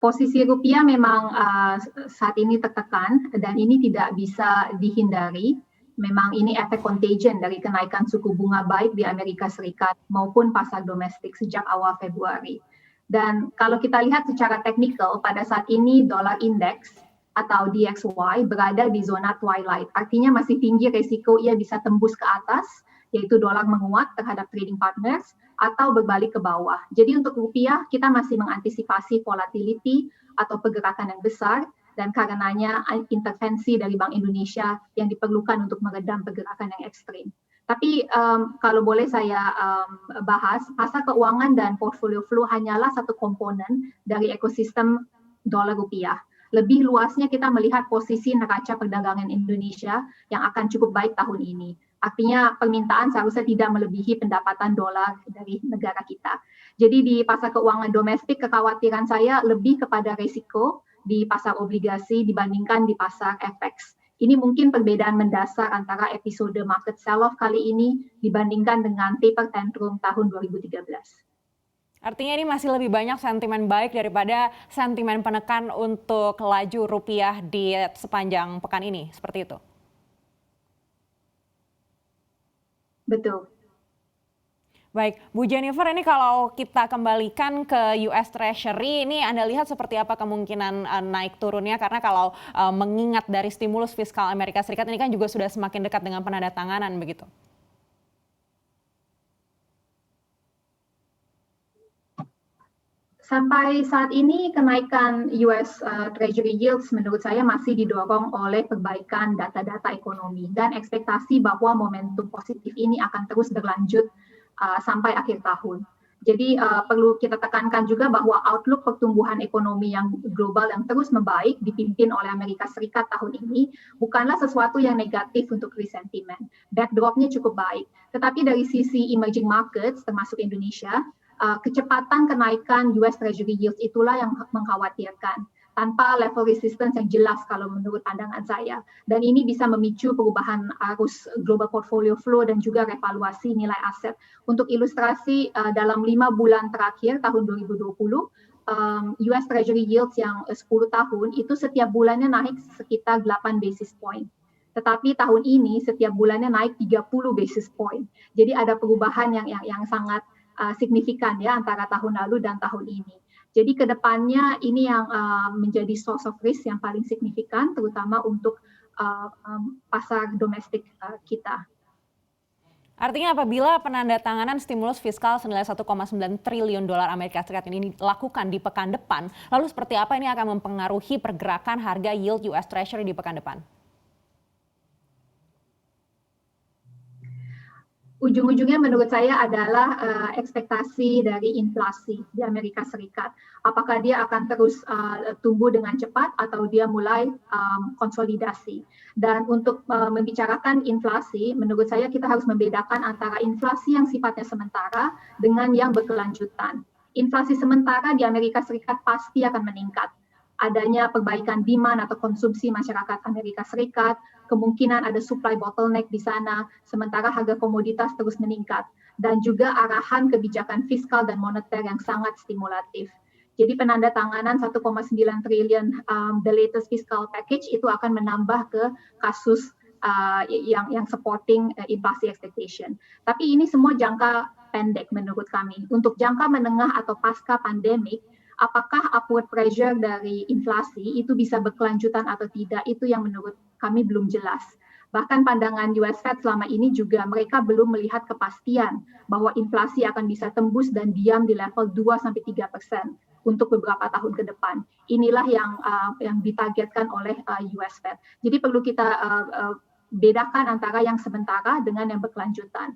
Posisi rupiah memang saat ini tertekan dan ini tidak bisa dihindari. Memang ini efek contagion dari kenaikan suku bunga baik di Amerika Serikat maupun pasar domestik sejak awal Februari. Dan kalau kita lihat secara teknikal, pada saat ini dolar index atau DXY berada di zona twilight. Artinya masih tinggi resiko ia bisa tembus ke atas, yaitu dolar menguat terhadap trading partners, atau berbalik ke bawah. Jadi untuk rupiah kita masih mengantisipasi volatility atau pergerakan yang besar dan karenanya intervensi dari Bank Indonesia yang diperlukan untuk meredam pergerakan yang ekstrim. Tapi kalau boleh saya bahas, pasar keuangan dan portfolio flow hanyalah satu komponen dari ekosistem dolar rupiah. Lebih luasnya kita melihat posisi neraca perdagangan Indonesia yang akan cukup baik tahun ini. Artinya permintaan seharusnya tidak melebihi pendapatan dolar dari negara kita. Jadi di pasar keuangan domestik kekhawatiran saya lebih kepada risiko di pasar obligasi dibandingkan di pasar FX. Ini mungkin perbedaan mendasar antara episode market sell-off kali ini dibandingkan dengan taper tantrum tahun 2013. Artinya ini masih lebih banyak sentimen baik daripada sentimen penekan untuk laju rupiah di sepanjang pekan ini, seperti itu? Betul. Baik, Bu Jennifer, ini kalau kita kembalikan ke US Treasury, ini Anda lihat seperti apa kemungkinan naik turunnya? Karena kalau mengingat dari stimulus fiskal Amerika Serikat ini kan juga sudah semakin dekat dengan penandatanganan begitu. Sampai saat ini kenaikan US Treasury yields menurut saya masih didorong oleh perbaikan data-data ekonomi dan ekspektasi bahwa momentum positif ini akan terus berlanjut sampai akhir tahun. Jadi perlu kita tekankan juga bahwa outlook pertumbuhan ekonomi yang global yang terus membaik dipimpin oleh Amerika Serikat tahun ini bukanlah sesuatu yang negatif untuk sentiment. Backdropnya cukup baik. Tetapi dari sisi emerging markets termasuk Indonesia, kecepatan kenaikan US Treasury yields itulah yang mengkhawatirkan tanpa level resistance yang jelas kalau menurut pandangan saya. Dan ini bisa memicu perubahan arus global portfolio flow dan juga revaluasi nilai aset. Untuk ilustrasi, dalam 5 bulan terakhir tahun 2020, US Treasury yields yang 10 tahun itu setiap bulannya naik sekitar 8 basis point. Tetapi tahun ini setiap bulannya naik 30 basis point. Jadi ada perubahan yang sangat signifikan ya antara tahun lalu dan tahun ini. Jadi kedepannya ini yang menjadi source of risk yang paling signifikan, terutama untuk pasar domestik kita. Artinya apabila penandatanganan stimulus fiskal senilai 1,9 triliun dolar Amerika Serikat ini dilakukan di pekan depan, lalu seperti apa ini akan mempengaruhi pergerakan harga yield US Treasury di pekan depan? Ujung-ujungnya menurut saya adalah ekspektasi dari inflasi di Amerika Serikat. Apakah dia akan terus tumbuh dengan cepat atau dia mulai konsolidasi. Dan untuk membicarakan inflasi, menurut saya kita harus membedakan antara inflasi yang sifatnya sementara dengan yang berkelanjutan. Inflasi sementara di Amerika Serikat pasti akan meningkat. Adanya perbaikan demand atau konsumsi masyarakat Amerika Serikat, kemungkinan ada supply bottleneck di sana, sementara harga komoditas terus meningkat, dan juga arahan kebijakan fiskal dan moneter yang sangat stimulatif. Jadi penandatanganan 1,9 triliun the latest fiscal package itu akan menambah ke kasus yang supporting inflasi expectation. Tapi ini semua jangka pendek menurut kami. Untuk jangka menengah atau pasca pandemik, apakah upward pressure dari inflasi itu bisa berkelanjutan atau tidak, itu yang menurut kami belum jelas. Bahkan pandangan US Fed selama ini juga mereka belum melihat kepastian bahwa inflasi akan bisa tembus dan diam di level 2-3% untuk beberapa tahun ke depan. Inilah yang ditargetkan oleh US Fed. Jadi perlu kita bedakan antara yang sementara dengan yang berkelanjutan.